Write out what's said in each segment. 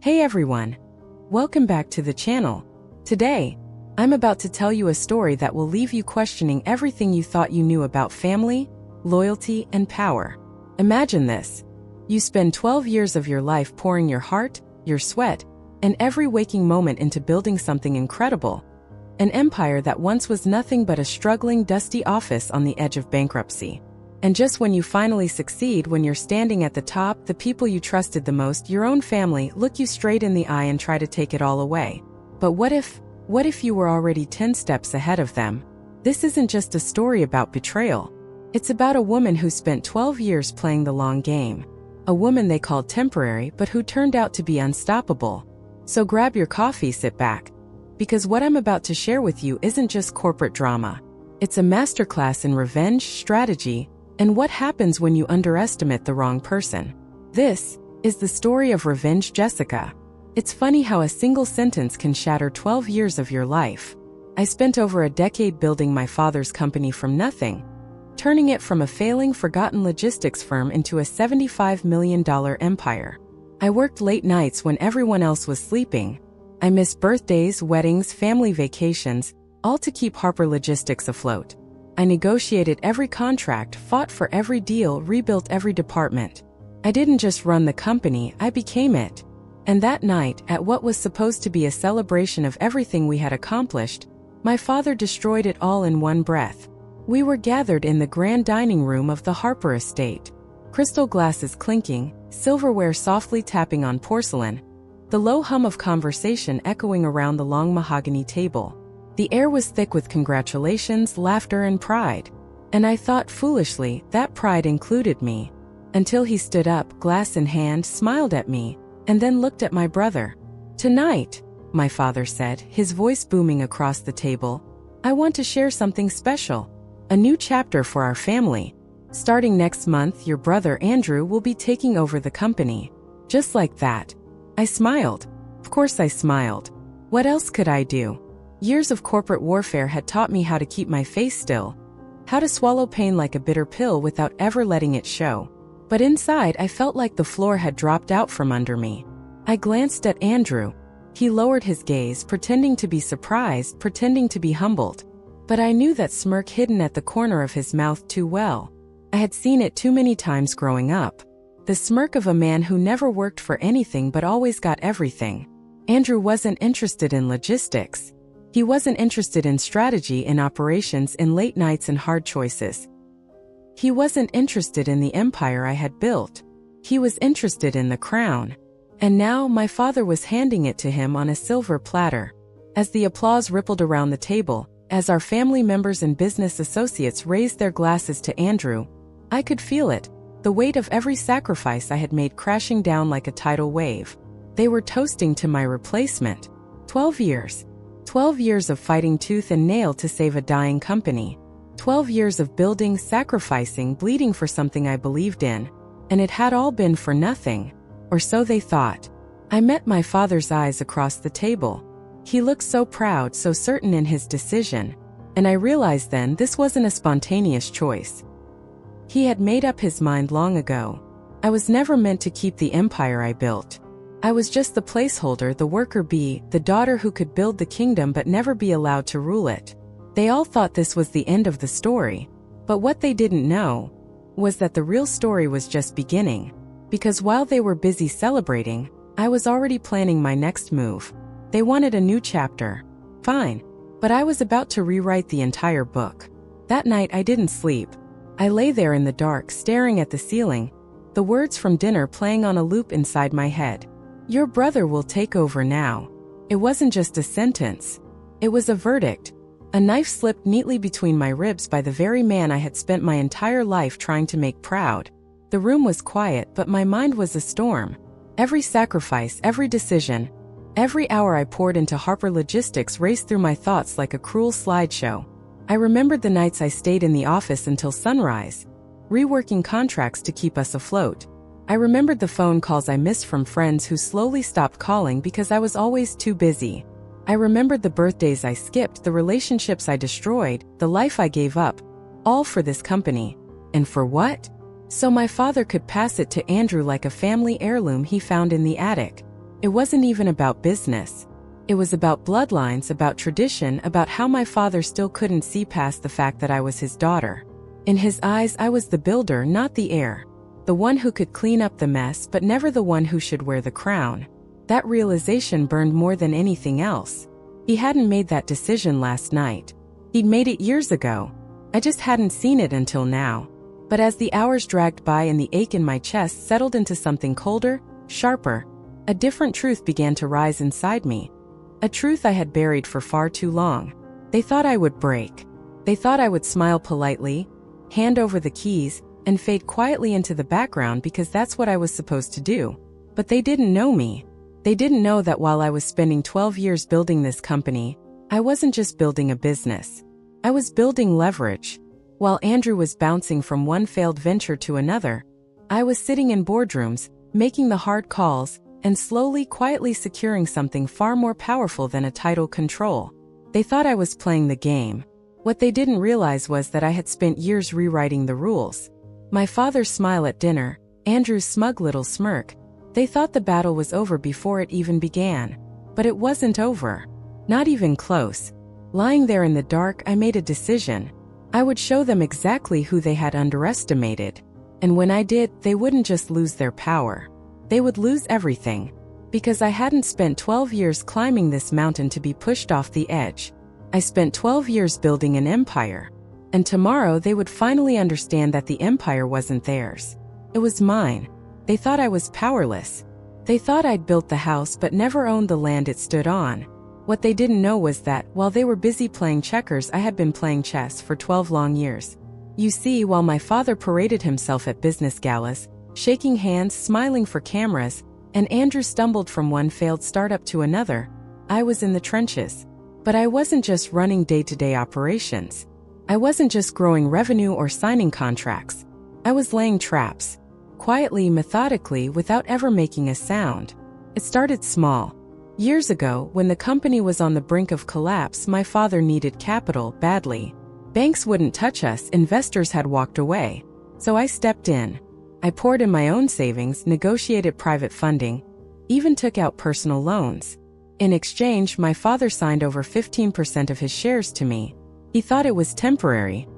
Hey everyone! Welcome back to the channel. Today, I'm about to tell you a story that will leave you questioning everything you thought you knew about family, loyalty, and power. Imagine this. You spend 12 years of your life pouring your heart, your sweat, and every waking moment into building something incredible. An empire that once was nothing but a struggling, dusty office on the edge of bankruptcy. And just when you finally succeed, when you're standing at the top, the people you trusted the most, your own family, look you straight in the eye and try to take it all away. But what if you were already 10 steps ahead of them? This isn't just a story about betrayal. It's about a woman who spent 12 years playing the long game. A woman they called temporary, but who turned out to be unstoppable. So grab your coffee, sit back. Because what I'm about to share with you isn't just corporate drama. It's a masterclass in revenge, strategy, and what happens when you underestimate the wrong person. This is the story of Revenge Jessica. It's funny how a single sentence can shatter 12 years of your life. I spent over a decade building my father's company from nothing, turning it from a failing, forgotten logistics firm into a $75 million empire. I worked late nights when everyone else was sleeping. I missed birthdays, weddings, family vacations, all to keep Harper Logistics afloat. I negotiated every contract, fought for every deal, rebuilt every department. I didn't just run the company, I became it. And that night, at what was supposed to be a celebration of everything we had accomplished, my father destroyed it all in one breath. We were gathered in the grand dining room of the Harper estate. Crystal glasses clinking, silverware softly tapping on porcelain, the low hum of conversation echoing around the long mahogany table. The air was thick with congratulations, laughter, and pride. And I thought foolishly that pride included me. Until he stood up, glass in hand, smiled at me, and then looked at my brother. "Tonight," my father said, his voice booming across the table, "I want to share something special. A new chapter for our family. Starting next month, your brother Andrew will be taking over the company." Just like that. I smiled. Of course I smiled. What else could I do? Years of corporate warfare had taught me how to keep my face still, how to swallow pain like a bitter pill without ever letting it show. But inside, I felt like the floor had dropped out from under me. I glanced at Andrew. He lowered his gaze, pretending to be surprised, pretending to be humbled. But I knew that smirk hidden at the corner of his mouth too well. I had seen it too many times growing up. The smirk of a man who never worked for anything but always got everything. Andrew wasn't interested in logistics. He wasn't interested in strategy, in operations, in late nights and hard choices. He wasn't interested in the empire I had built. He was interested in the crown. And now my father was handing it to him on a silver platter. As the applause rippled around the table, as our family members and business associates raised their glasses to Andrew, I could feel it, the weight of every sacrifice I had made crashing down like a tidal wave. They were toasting to my replacement. 12 years. 12 years of fighting tooth and nail to save a dying company. 12 years of building, sacrificing, bleeding for something I believed in. And it had all been for nothing. Or so they thought. I met my father's eyes across the table. He looked so proud, so certain in his decision. And I realized then this wasn't a spontaneous choice. He had made up his mind long ago. I was never meant to keep the empire I built. I was just the placeholder, the worker bee, the daughter who could build the kingdom but never be allowed to rule it. They all thought this was the end of the story. But what they didn't know was that the real story was just beginning. Because while they were busy celebrating, I was already planning my next move. They wanted a new chapter. Fine. But I was about to rewrite the entire book. That night I didn't sleep. I lay there in the dark, staring at the ceiling, the words from dinner playing on a loop inside my head. "Your brother will take over now." It wasn't just a sentence. It was a verdict. A knife slipped neatly between my ribs by the very man I had spent my entire life trying to make proud. The room was quiet, but my mind was a storm. Every sacrifice, every decision, every hour I poured into Harper Logistics raced through my thoughts like a cruel slideshow. I remembered the nights I stayed in the office until sunrise, reworking contracts to keep us afloat. I remembered the phone calls I missed from friends who slowly stopped calling because I was always too busy. I remembered the birthdays I skipped, the relationships I destroyed, the life I gave up, all for this company. And for what? So my father could pass it to Andrew like a family heirloom he found in the attic. It wasn't even about business. It was about bloodlines, about tradition, about how my father still couldn't see past the fact that I was his daughter. In his eyes, I was the builder, not the heir. The one who could clean up the mess, but never the one who should wear the crown. That realization burned more than anything else. He hadn't made that decision last night. He'd made it years ago. I just hadn't seen it until now. But as the hours dragged by and the ache in my chest settled into something colder, sharper, a different truth began to rise inside me. A truth I had buried for far too long. They thought I would break. They thought I would smile politely, hand over the keys, and fade quietly into the background because that's what I was supposed to do. But they didn't know me. They didn't know that while I was spending 12 years building this company, I wasn't just building a business. I was building leverage. While Andrew was bouncing from one failed venture to another, I was sitting in boardrooms, making the hard calls, and slowly, quietly securing something far more powerful than a title control. They thought I was playing the game. What they didn't realize was that I had spent years rewriting the rules. My father's smile at dinner, Andrew's smug little smirk. They thought the battle was over before it even began. But it wasn't over. Not even close. Lying there in the dark, I made a decision. I would show them exactly who they had underestimated. And when I did, they wouldn't just lose their power. They would lose everything. Because I hadn't spent 12 years climbing this mountain to be pushed off the edge. I spent 12 years building an empire. And tomorrow they would finally understand that the empire wasn't theirs. It was mine. They thought I was powerless. They thought I'd built the house but never owned the land it stood on. What they didn't know was that, while they were busy playing checkers, I had been playing chess for 12 long years. You see, while my father paraded himself at business galas, shaking hands, smiling for cameras, and Andrew stumbled from one failed startup to another, I was in the trenches. But I wasn't just running day-to-day operations. I wasn't just growing revenue or signing contracts. I was laying traps. Quietly, methodically, without ever making a sound. It started small. Years ago, when the company was on the brink of collapse, my father needed capital badly. Banks wouldn't touch us, investors had walked away. So I stepped in. I poured in my own savings, negotiated private funding, even took out personal loans. In exchange, my father signed over 15% of his shares to me. He thought it was temporary.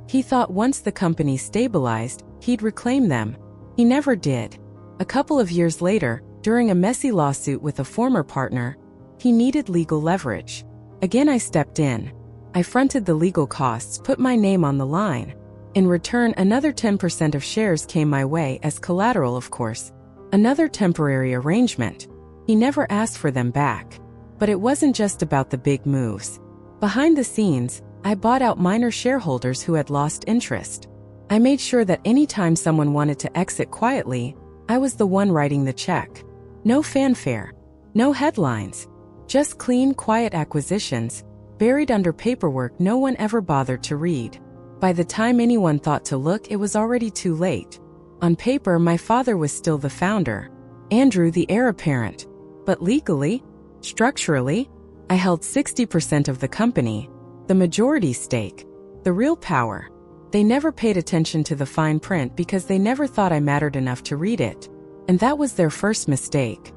He thought once the company stabilized, he'd reclaim them. He never did. A couple of years later, during a messy lawsuit with a former partner, he needed legal leverage. Again, I stepped in. I fronted the legal costs, put my name on the line. In return, another 10% of shares came my way as collateral, of course. Another temporary arrangement. He never asked for them back. But it wasn't just about the big moves. Behind the scenes, I bought out minor shareholders who had lost interest. I made sure that any time someone wanted to exit quietly, I was the one writing the check. No fanfare. No headlines. Just clean, quiet acquisitions, buried under paperwork no one ever bothered to read. By the time anyone thought to look, it was already too late. On paper, my father was still the founder. Andrew the heir apparent. But legally, structurally, I held 60% of the company. The majority stake. The real power. They never paid attention to the fine print because they never thought I mattered enough to read it. And that was their first mistake.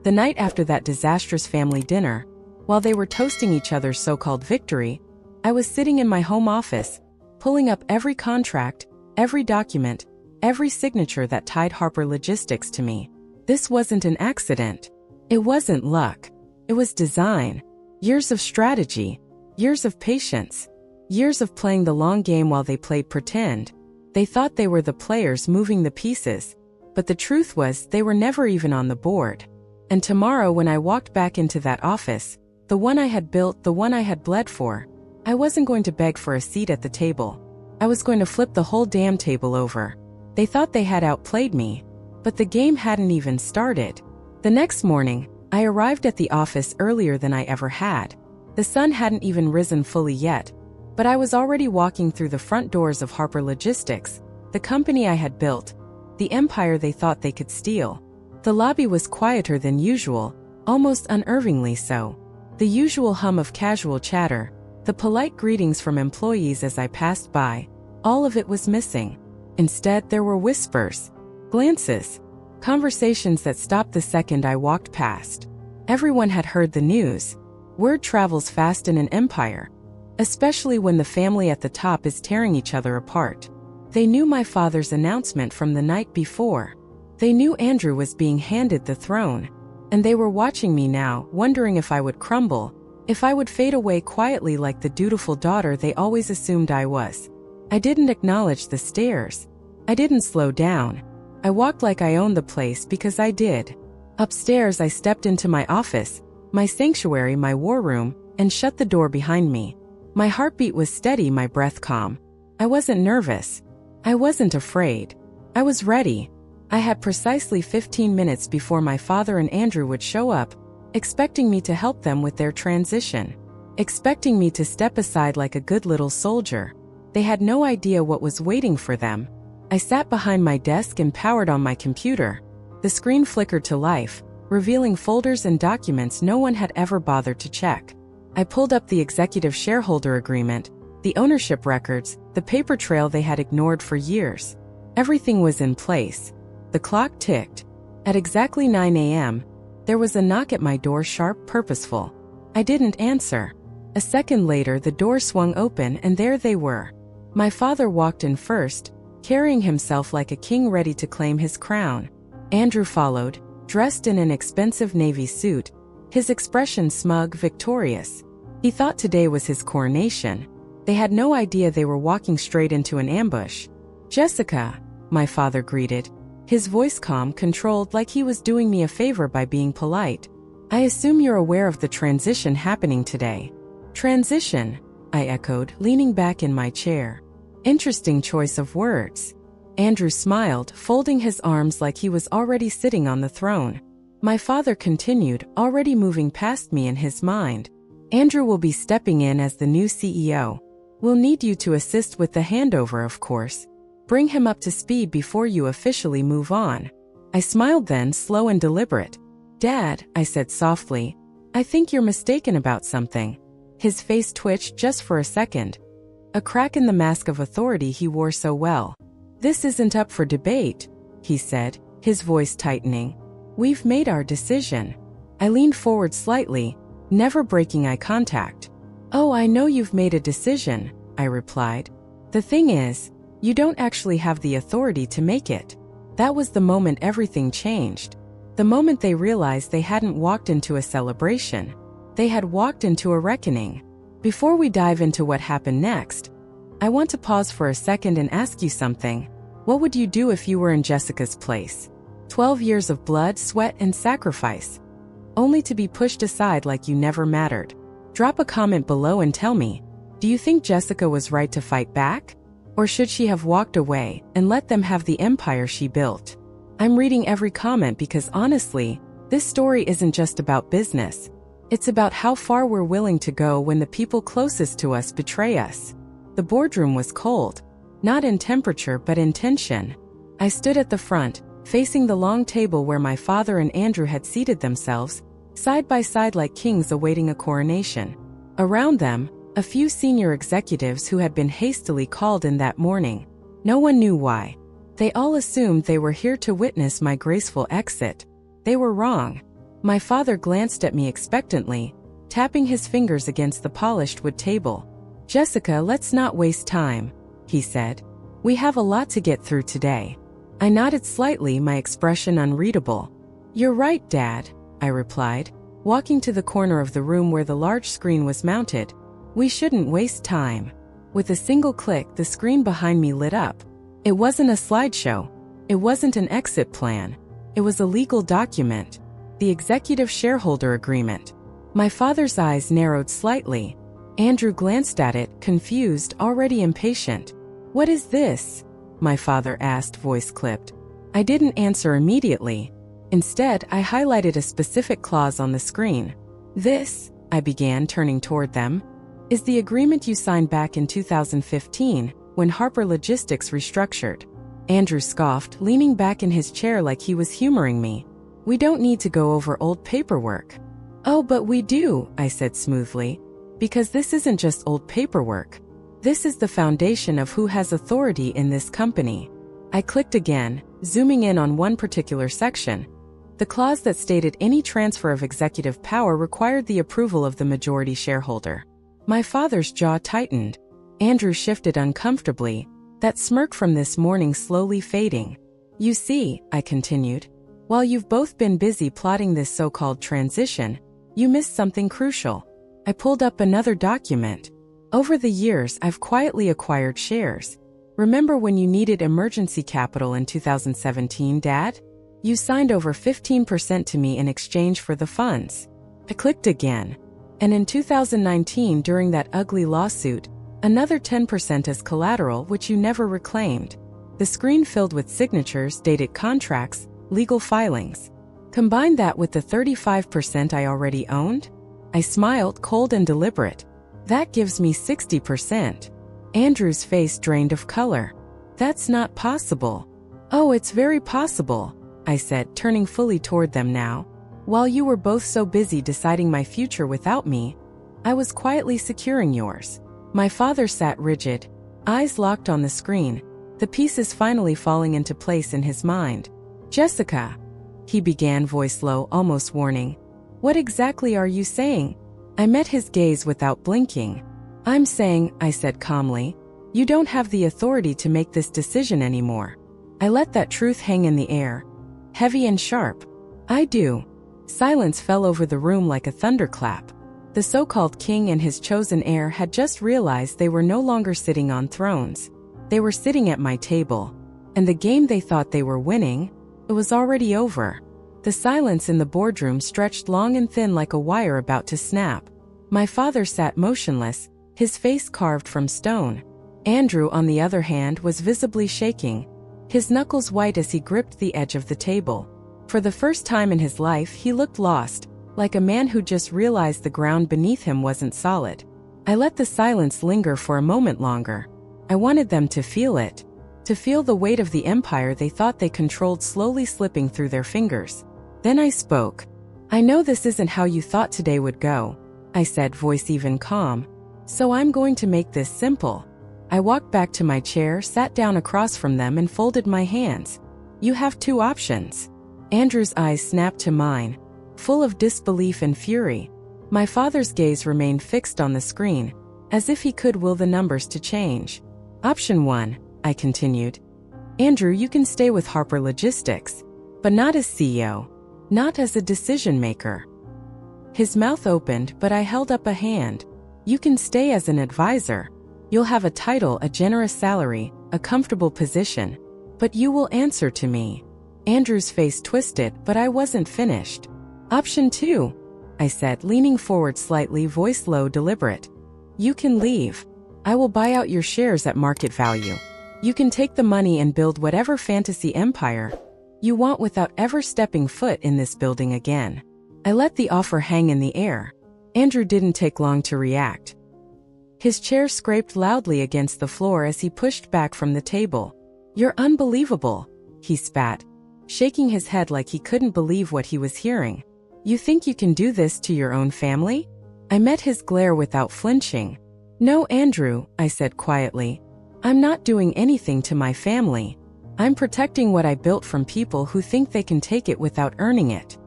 The night after that disastrous family dinner, while they were toasting each other's so-called victory, I was sitting in my home office, pulling up every contract, every document, every signature that tied Harper Logistics to me. This wasn't an accident. It wasn't luck. It was design. Years of strategy. Years of patience. Years of playing the long game while they played pretend. They thought they were the players moving the pieces. But the truth was, they were never even on the board. And tomorrow, when I walked back into that office, the one I had built, the one I had bled for, I wasn't going to beg for a seat at the table. I was going to flip the whole damn table over. They thought they had outplayed me. But the game hadn't even started. The next morning, I arrived at the office earlier than I ever had. The sun hadn't even risen fully yet, but I was already walking through the front doors of Harper Logistics, the company I had built, the empire they thought they could steal. The lobby was quieter than usual, almost unnervingly so. The usual hum of casual chatter, the polite greetings from employees as I passed by, all of it was missing. Instead, there were whispers, glances, Conversations that stopped the second I walked past. Everyone had heard the news. Word travels fast in an empire, especially when the family at the top is tearing each other apart. They knew my father's announcement from the night before. They knew Andrew was being handed the throne, and they were watching me now, wondering if I would crumble, if I would fade away quietly like the dutiful daughter they always assumed I was. I didn't acknowledge the stares. I didn't slow down. I walked like I owned the place because I did. Upstairs, I stepped into my office, my sanctuary, my war room, and shut the door behind me. My heartbeat was steady, my breath calm. I wasn't nervous. I wasn't afraid. I was ready. I had precisely 15 minutes before my father and Andrew would show up, expecting me to help them with their transition, expecting me to step aside like a good little soldier. They had no idea what was waiting for them. I sat behind my desk and powered on my computer. The screen flickered to life, revealing folders and documents no one had ever bothered to check. I pulled up the executive shareholder agreement, the ownership records, the paper trail they had ignored for years. Everything was in place. The clock ticked. At exactly 9 a.m., there was a knock at my door, sharp, purposeful. I didn't answer. A second later, the door swung open and there they were. My father walked in first, carrying himself like a king ready to claim his crown. Andrew followed, dressed in an expensive navy suit, his expression smug, victorious. He thought today was his coronation. They had no idea they were walking straight into an ambush. "Jessica," my father greeted, his voice calm, controlled, like he was doing me a favor by being polite. "I assume you're aware of the transition happening today." "Transition?" I echoed, leaning back in my chair. Interesting choice of words. Andrew smiled, folding his arms like he was already sitting on the throne. My father continued, already moving past me in his mind. "Andrew will be stepping in as the new CEO. We'll need you to assist with the handover, of course. Bring him up to speed before you officially move on." I smiled then, slow and deliberate. "Dad," I said softly, "I think you're mistaken about something." His face twitched just for a second. A crack in the mask of authority he wore so well. "This isn't up for debate," he said, his voice tightening. "We've made our decision." I leaned forward slightly, never breaking eye contact. "Oh, I know you've made a decision," I replied. "The thing is, you don't actually have the authority to make it." That was the moment everything changed. The moment they realized they hadn't walked into a celebration. They had walked into a reckoning. Before we dive into what happened next, I want to pause for a second and ask you something. What would you do if you were in Jessica's place? 12 years of blood, sweat, and sacrifice, only to be pushed aside like you never mattered. Drop a comment below and tell me, do you think Jessica was right to fight back? Or should she have walked away and let them have the empire she built? I'm reading every comment because honestly, this story isn't just about business. It's about how far we're willing to go when the people closest to us betray us. The boardroom was cold, not in temperature but in tension. I stood at the front, facing the long table where my father and Andrew had seated themselves, side by side like kings awaiting a coronation. Around them, a few senior executives who had been hastily called in that morning. No one knew why. They all assumed they were here to witness my graceful exit. They were wrong. My father glanced at me expectantly, tapping his fingers against the polished wood table. "Jessica, let's not waste time," he said. "We have a lot to get through today." I nodded slightly, my expression unreadable. "You're right, Dad," I replied, walking to the corner of the room where the large screen was mounted. "We shouldn't waste time." With a single click, the screen behind me lit up. It wasn't a slideshow. It wasn't an exit plan. It was a legal document. The executive shareholder agreement. My father's eyes narrowed slightly. Andrew glanced at it, confused, already impatient. "What is this?" my father asked, voice clipped. I didn't answer immediately. Instead, I highlighted a specific clause on the screen. "This," I began, turning toward them, "is the agreement you signed back in 2015, when Harper Logistics restructured." Andrew scoffed, leaning back in his chair like he was humoring me. "We don't need to go over old paperwork." "Oh, but we do," I said smoothly. "Because this isn't just old paperwork. This is the foundation of who has authority in this company." I clicked again, zooming in on one particular section. The clause that stated any transfer of executive power required the approval of the majority shareholder. My father's jaw tightened. Andrew shifted uncomfortably, that smirk from this morning slowly fading. You see, I continued, while you've both been busy plotting this so-called transition, you missed something crucial. I pulled up another document. Over the years, I've quietly acquired shares. Remember when you needed emergency capital in 2017, Dad? You signed over 15% to me in exchange for the funds. I clicked again. And in 2019, during that ugly lawsuit, another 10% as collateral which you never reclaimed. The screen filled with signatures, dated contracts, legal filings. Combine that with the 35% I already owned? I smiled, cold and deliberate. That gives me 60%. Andrew's face drained of color. That's not possible. Oh, it's very possible, I said, turning fully toward them now. While you were both so busy deciding my future without me, I was quietly securing yours. My father sat rigid, eyes locked on the screen, the pieces finally falling into place in his mind. Jessica, he began, voice low, almost warning. What exactly are you saying? I met his gaze without blinking. I'm saying, I said calmly, you don't have the authority to make this decision anymore. I let that truth hang in the air, heavy and sharp. I do. Silence fell over the room like a thunderclap. The so-called king and his chosen heir had just realized they were no longer sitting on thrones. They were sitting at my table. And the game they thought they were winning, it was already over. The silence in the boardroom stretched long and thin like a wire about to snap. My father sat motionless, his face carved from stone. Andrew, on the other hand, was visibly shaking, his knuckles white as he gripped the edge of the table. For the first time in his life, he looked lost, like a man who just realized the ground beneath him wasn't solid. I let the silence linger for a moment longer. I wanted them to feel it, to feel the weight of the empire they thought they controlled slowly slipping through their fingers. Then I spoke. I know this isn't how you thought today would go, I said, voice even calm. So I'm going to make this simple. I walked back to my chair, sat down across from them and folded my hands. You have two options. Andrew's eyes snapped to mine, full of disbelief and fury. My father's gaze remained fixed on the screen, as if he could will the numbers to change. Option 1, I continued. Andrew, you can stay with Harper Logistics, but not as CEO, not as a decision maker. His mouth opened, but I held up a hand. You can stay as an advisor. You'll have a title, a generous salary, a comfortable position, but you will answer to me. Andrew's face twisted, but I wasn't finished. Option 2, I said, leaning forward slightly, voice low, deliberate. You can leave. I will buy out your shares at market value. You can take the money and build whatever fantasy empire you want without ever stepping foot in this building again. I let the offer hang in the air. Andrew didn't take long to react. His chair scraped loudly against the floor as he pushed back from the table. You're unbelievable, he spat, shaking his head like he couldn't believe what he was hearing. You think you can do this to your own family? I met his glare without flinching. No, Andrew, I said quietly. I'm not doing anything to my family. I'm protecting what I built from people who think they can take it without earning it.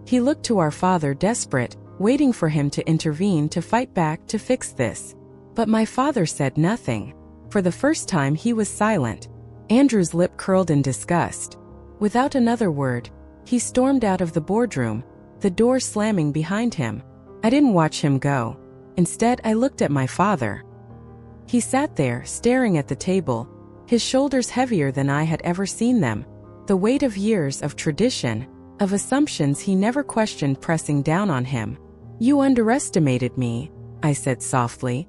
He looked to our father, desperate, waiting for him to intervene, to fight back, to fix this. But my father said nothing. For the first time, he was silent. Andrew's lip curled in disgust. Without another word, he stormed out of the boardroom, the door slamming behind him. I didn't watch him go. Instead, I looked at my father. He sat there, staring at the table, his shoulders heavier than I had ever seen them, the weight of years of tradition, of assumptions he never questioned pressing down on him. You underestimated me, I said softly.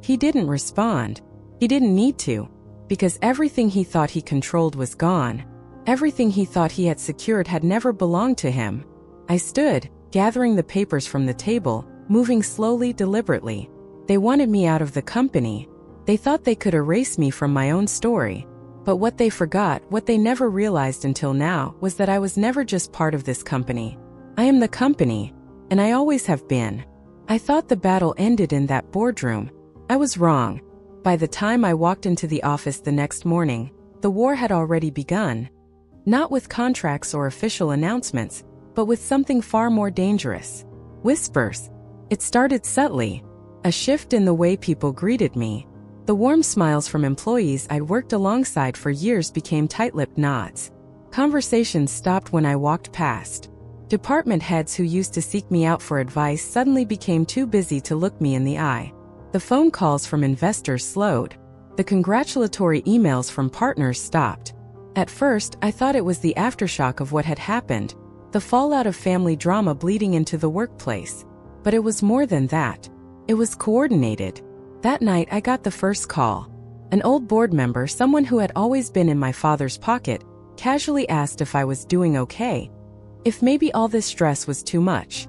He didn't respond. He didn't need to, because everything he thought he controlled was gone. Everything he thought he had secured had never belonged to him. I stood, gathering the papers from the table, moving slowly, deliberately. They wanted me out of the company. They thought they could erase me from my own story. But what they forgot, what they never realized until now, was that I was never just part of this company. I am the company, and I always have been. I thought the battle ended in that boardroom. I was wrong. By the time I walked into the office the next morning, the war had already begun. Not with contracts or official announcements, but with something far more dangerous. Whispers. It started subtly. A shift in the way people greeted me. The warm smiles from employees I'd worked alongside for years became tight-lipped nods. Conversations stopped when I walked past. Department heads who used to seek me out for advice suddenly became too busy to look me in the eye. The phone calls from investors slowed. The congratulatory emails from partners stopped. At first, I thought it was the aftershock of what had happened, the fallout of family drama bleeding into the workplace. But it was more than that. It was coordinated. That night, I got the first call. An old board member, someone who had always been in my father's pocket, casually asked if I was doing okay, if maybe all this stress was too much.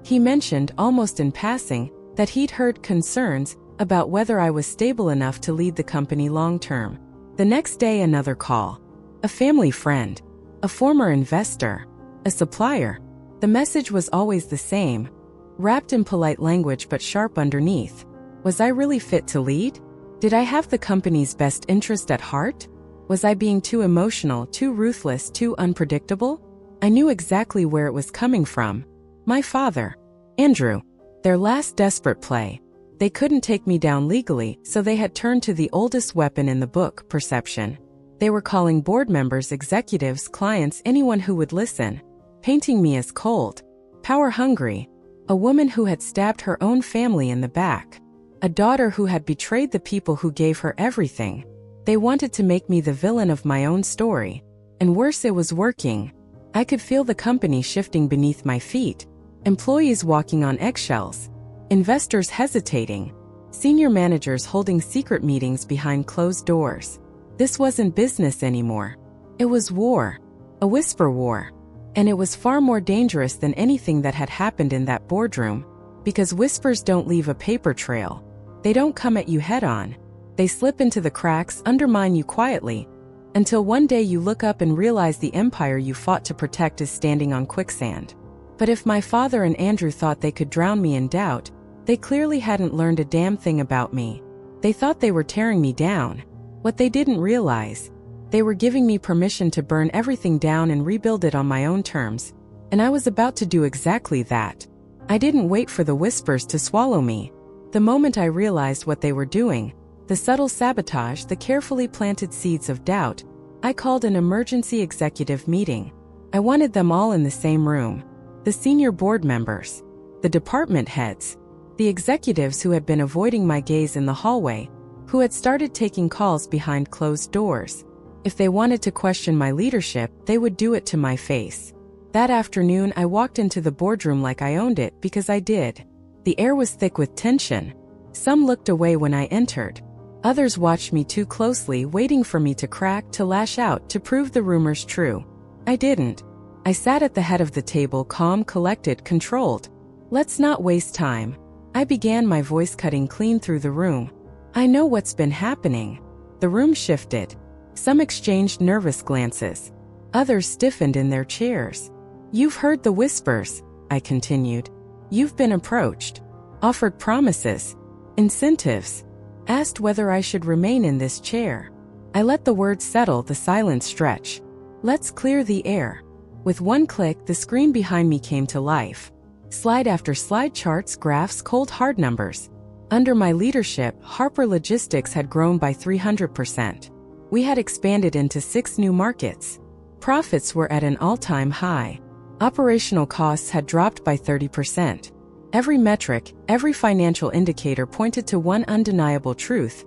He mentioned, almost in passing, that he'd heard concerns about whether I was stable enough to lead the company long-term. The next day, another call. A family friend. A former investor. A supplier. The message was always the same, wrapped in polite language but sharp underneath. Was I really fit to lead? Did I have the company's best interest at heart? Was I being too emotional, too ruthless, too unpredictable? I knew exactly where it was coming from. My father. Andrew. Their last desperate play. They couldn't take me down legally, so they had turned to the oldest weapon in the book, perception. They were calling board members, executives, clients, anyone who would listen, painting me as cold, power-hungry, a woman who had stabbed her own family in the back, a daughter who had betrayed the people who gave her everything. They wanted to make me the villain of my own story. And worse, it was working. I could feel the company shifting beneath my feet, employees walking on eggshells, investors hesitating, senior managers holding secret meetings behind closed doors. This wasn't business anymore. It was war. A whisper war. And it was far more dangerous than anything that had happened in that boardroom, because whispers don't leave a paper trail. They don't come at you head-on. They slip into the cracks, undermine you quietly, until one day you look up and realize the empire you fought to protect is standing on quicksand. But if my father and Andrew thought they could drown me in doubt, they clearly hadn't learned a damn thing about me. They thought they were tearing me down. What they didn't realize, they were giving me permission to burn everything down and rebuild it on my own terms, and I was about to do exactly that. I didn't wait for the whispers to swallow me. The moment I realized what they were doing, the subtle sabotage, the carefully planted seeds of doubt, I called an emergency executive meeting. I wanted them all in the same room. The senior board members, the department heads, the executives who had been avoiding my gaze in the hallway, who had started taking calls behind closed doors. If they wanted to question my leadership, they would do it to my face. That afternoon, I walked into the boardroom like I owned it, because I did. The air was thick with tension. Some looked away when I entered. Others watched me too closely, waiting for me to crack, to lash out, to prove the rumors true. I didn't. I sat at the head of the table, calm, collected, controlled. Let's not waste time. I began, my voice cutting clean through the room. I know what's been happening. The room shifted. Some exchanged nervous glances. Others stiffened in their chairs. You've heard the whispers, I continued. You've been approached, offered promises, incentives, asked whether I should remain in this chair. I let the words settle, the silence stretch. Let's clear the air. With one click, the screen behind me came to life. Slide after slide, charts, graphs, cold hard numbers. Under my leadership, Harper Logistics had grown by 300%. We had expanded into 6 new markets. Profits were at an all-time high. Operational costs had dropped by 30%. Every metric, every financial indicator pointed to one undeniable truth.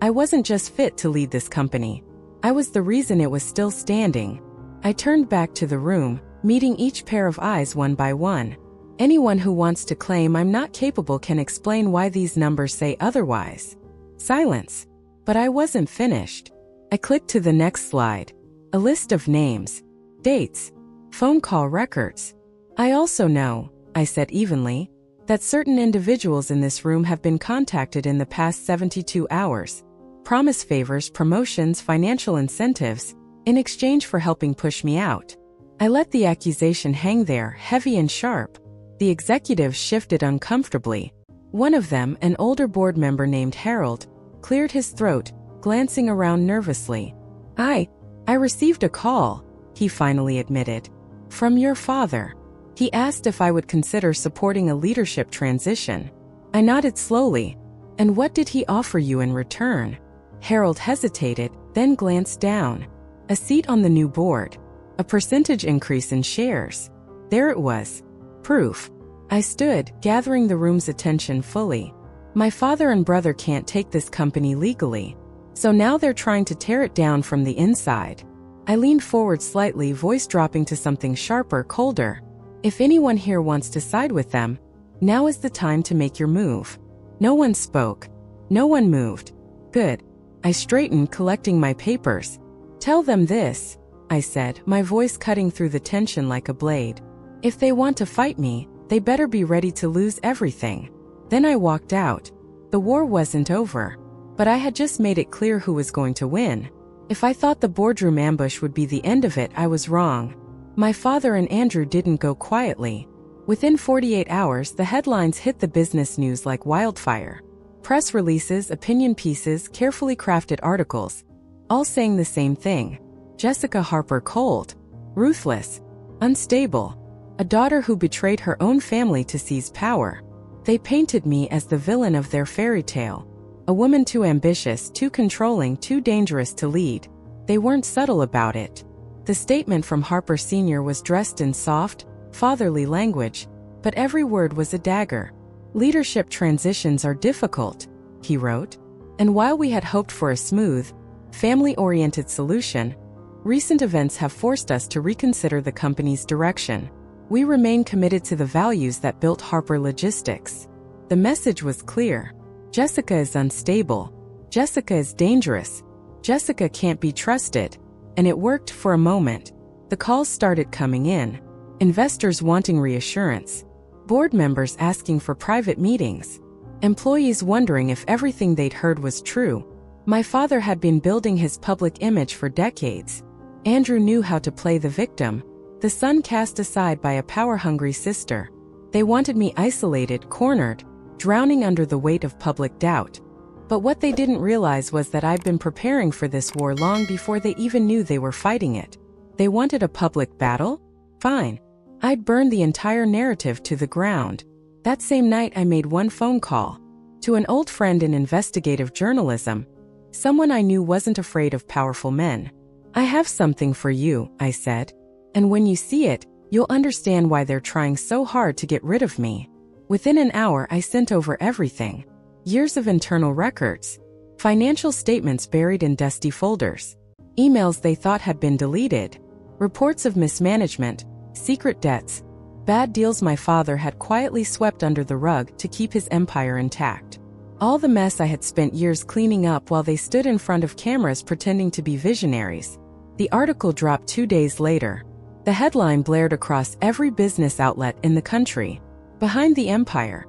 I wasn't just fit to lead this company. I was the reason it was still standing. I turned back to the room, meeting each pair of eyes one by one. Anyone who wants to claim I'm not capable can explain why these numbers say otherwise. Silence. But I wasn't finished. I clicked to the next slide. A list of names, dates, phone call records. I also know, I said evenly, that certain individuals in this room have been contacted in the past 72 hours. Promise favors, promotions, financial incentives, in exchange for helping push me out. I let the accusation hang there, heavy and sharp. The executives shifted uncomfortably. One of them, an older board member named Harold, cleared his throat, glancing around nervously. I received a call, he finally admitted. From your father. He asked if I would consider supporting a leadership transition. I nodded slowly. And what did he offer you in return? Harold hesitated, then glanced down. A seat on the new board. A percentage increase in shares. There it was. Proof. I stood, gathering the room's attention fully. My father and brother can't take this company legally. So now they're trying to tear it down from the inside. I leaned forward slightly, voice dropping to something sharper, colder. If anyone here wants to side with them, now is the time to make your move. No one spoke. No one moved. Good. I straightened, collecting my papers. Tell them this, I said, my voice cutting through the tension like a blade. If they want to fight me, they better be ready to lose everything. Then I walked out. The war wasn't over. But I had just made it clear who was going to win. If I thought the boardroom ambush would be the end of it, I was wrong. My father and Andrew didn't go quietly. Within 48 hours, the headlines hit the business news like wildfire. Press releases, opinion pieces, carefully crafted articles, all saying the same thing. Jessica Harper cold, ruthless, unstable, a daughter who betrayed her own family to seize power. They painted me as the villain of their fairy tale. A woman too ambitious, too controlling, too dangerous to lead. They weren't subtle about it. The statement from Harper Sr. was dressed in soft, fatherly language, but every word was a dagger. Leadership transitions are difficult, he wrote. And while we had hoped for a smooth, family-oriented solution, recent events have forced us to reconsider the company's direction. We remain committed to the values that built Harper Logistics. The message was clear. Jessica is unstable. Jessica is dangerous. Jessica can't be trusted. And it worked for a moment. The calls started coming in. Investors wanting reassurance. Board members asking for private meetings. Employees wondering if everything they'd heard was true. My father had been building his public image for decades. Andrew knew how to play the victim. The son cast aside by a power-hungry sister. They wanted me isolated, cornered, drowning under the weight of public doubt. But what they didn't realize was that I'd been preparing for this war long before they even knew they were fighting it. They wanted a public battle? Fine. I'd burn the entire narrative to the ground. That same night I made one phone call. To an old friend in investigative journalism. Someone I knew wasn't afraid of powerful men. I have something for you, I said. And when you see it, you'll understand why they're trying so hard to get rid of me. Within an hour I sent over everything. Years of internal records. Financial statements buried in dusty folders. Emails they thought had been deleted. Reports of mismanagement, secret debts, bad deals my father had quietly swept under the rug to keep his empire intact. All the mess I had spent years cleaning up while they stood in front of cameras pretending to be visionaries. The article dropped 2 days later. The headline blared across every business outlet in the country. Behind the empire.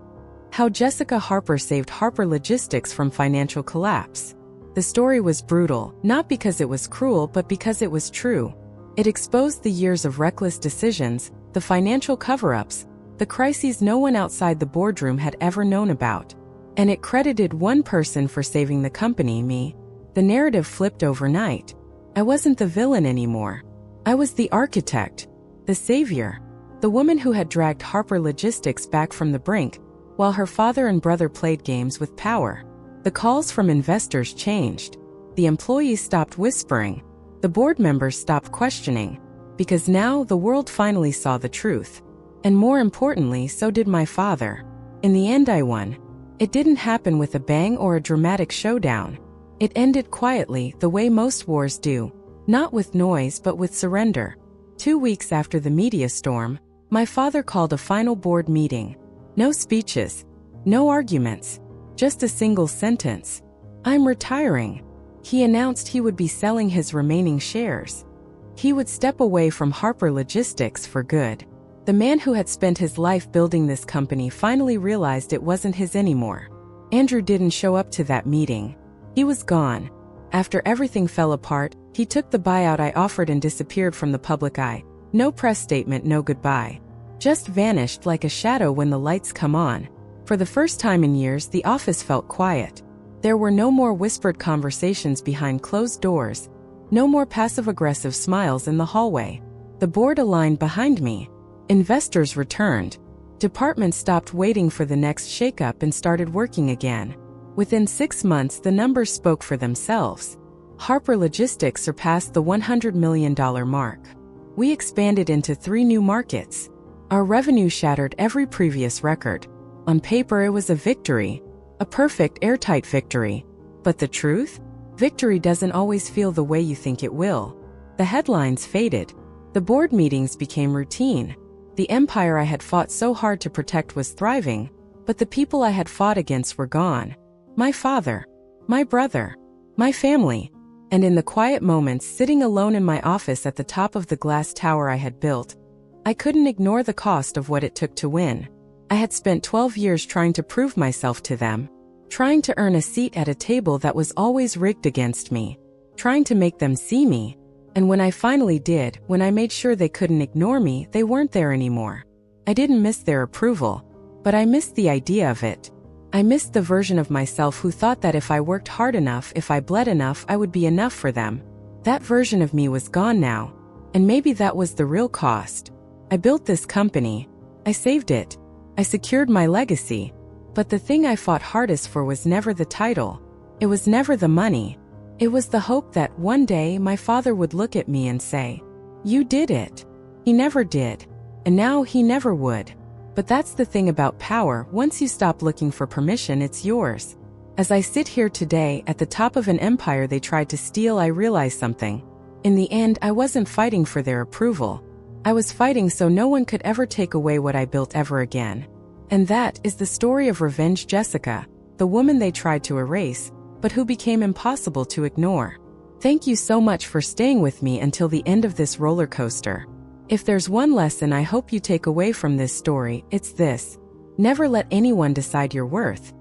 How Jessica Harper saved Harper Logistics from financial collapse. The story was brutal, not because it was cruel but because it was true. It exposed the years of reckless decisions, the financial cover-ups, the crises no one outside the boardroom had ever known about. And it credited one person for saving the company, me. The narrative flipped overnight. I wasn't the villain anymore. I was the architect, the savior, the woman who had dragged Harper Logistics back from the brink, while her father and brother played games with power. The calls from investors changed. The employees stopped whispering. The board members stopped questioning. Because now the world finally saw the truth. And more importantly, so did my father. In the end I won. It didn't happen with a bang or a dramatic showdown. It ended quietly, the way most wars do. Not with noise but with surrender. 2 weeks after the media storm, my father called a final board meeting. No speeches. No arguments. Just a single sentence. I'm retiring. He announced he would be selling his remaining shares. He would step away from Harper Logistics for good. The man who had spent his life building this company finally realized it wasn't his anymore. Andrew didn't show up to that meeting. He was gone. After everything fell apart, he took the buyout I offered and disappeared from the public eye. No press statement, no goodbye. Just vanished like a shadow when the lights come on. For the first time in years, the office felt quiet. There were no more whispered conversations behind closed doors. No more passive-aggressive smiles in the hallway. The board aligned behind me. Investors returned. Departments stopped waiting for the next shakeup and started working again. Within 6 months, the numbers spoke for themselves. Harper Logistics surpassed the $100 million mark. We expanded into 3 new markets. Our revenue shattered every previous record. On paper, it was a victory, a perfect, airtight victory. But the truth? Victory doesn't always feel the way you think it will. The headlines faded. The board meetings became routine. The empire I had fought so hard to protect was thriving, but the people I had fought against were gone. My father, my brother, my family. And in the quiet moments, sitting alone in my office at the top of the glass tower I had built, I couldn't ignore the cost of what it took to win. I had spent 12 years trying to prove myself to them, trying to earn a seat at a table that was always rigged against me, trying to make them see me. And when I finally did, when I made sure they couldn't ignore me, they weren't there anymore. I didn't miss their approval, but I missed the idea of it. I missed the version of myself who thought that if I worked hard enough, if I bled enough, I would be enough for them. That version of me was gone now, and maybe that was the real cost. I built this company. I saved it. I secured my legacy. But the thing I fought hardest for was never the title. It was never the money. It was the hope that one day my father would look at me and say, "You did it." He never did. And now he never would. But that's the thing about power. Once you stop looking for permission, it's yours. As I sit here today, at the top of an empire they tried to steal, I realize something. In the end, I wasn't fighting for their approval. I was fighting so no one could ever take away what I built ever again. And that is the story of Revenge Jessica, the woman they tried to erase, but who became impossible to ignore. Thank you so much for staying with me until the end of this roller coaster. If there's one lesson I hope you take away from this story, it's this. Never let anyone decide your worth.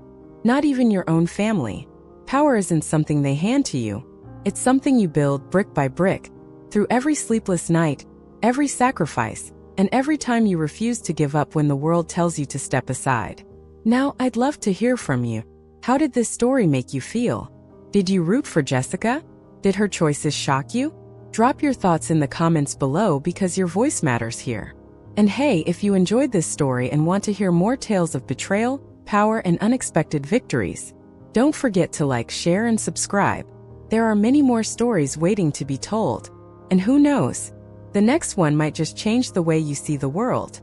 Not even your own family. Power isn't something they hand to you. It's something you build brick by brick, through every sleepless night, every sacrifice, and every time you refuse to give up when the world tells you to step aside. Now, I'd love to hear from you. How did this story make you feel? Did you root for Jessica? Did her choices shock you? Drop your thoughts in the comments below because your voice matters here. And hey, if you enjoyed this story and want to hear more tales of betrayal, power, and unexpected victories, don't forget to like, share, and subscribe. There are many more stories waiting to be told. And who knows? The next one might just change the way you see the world.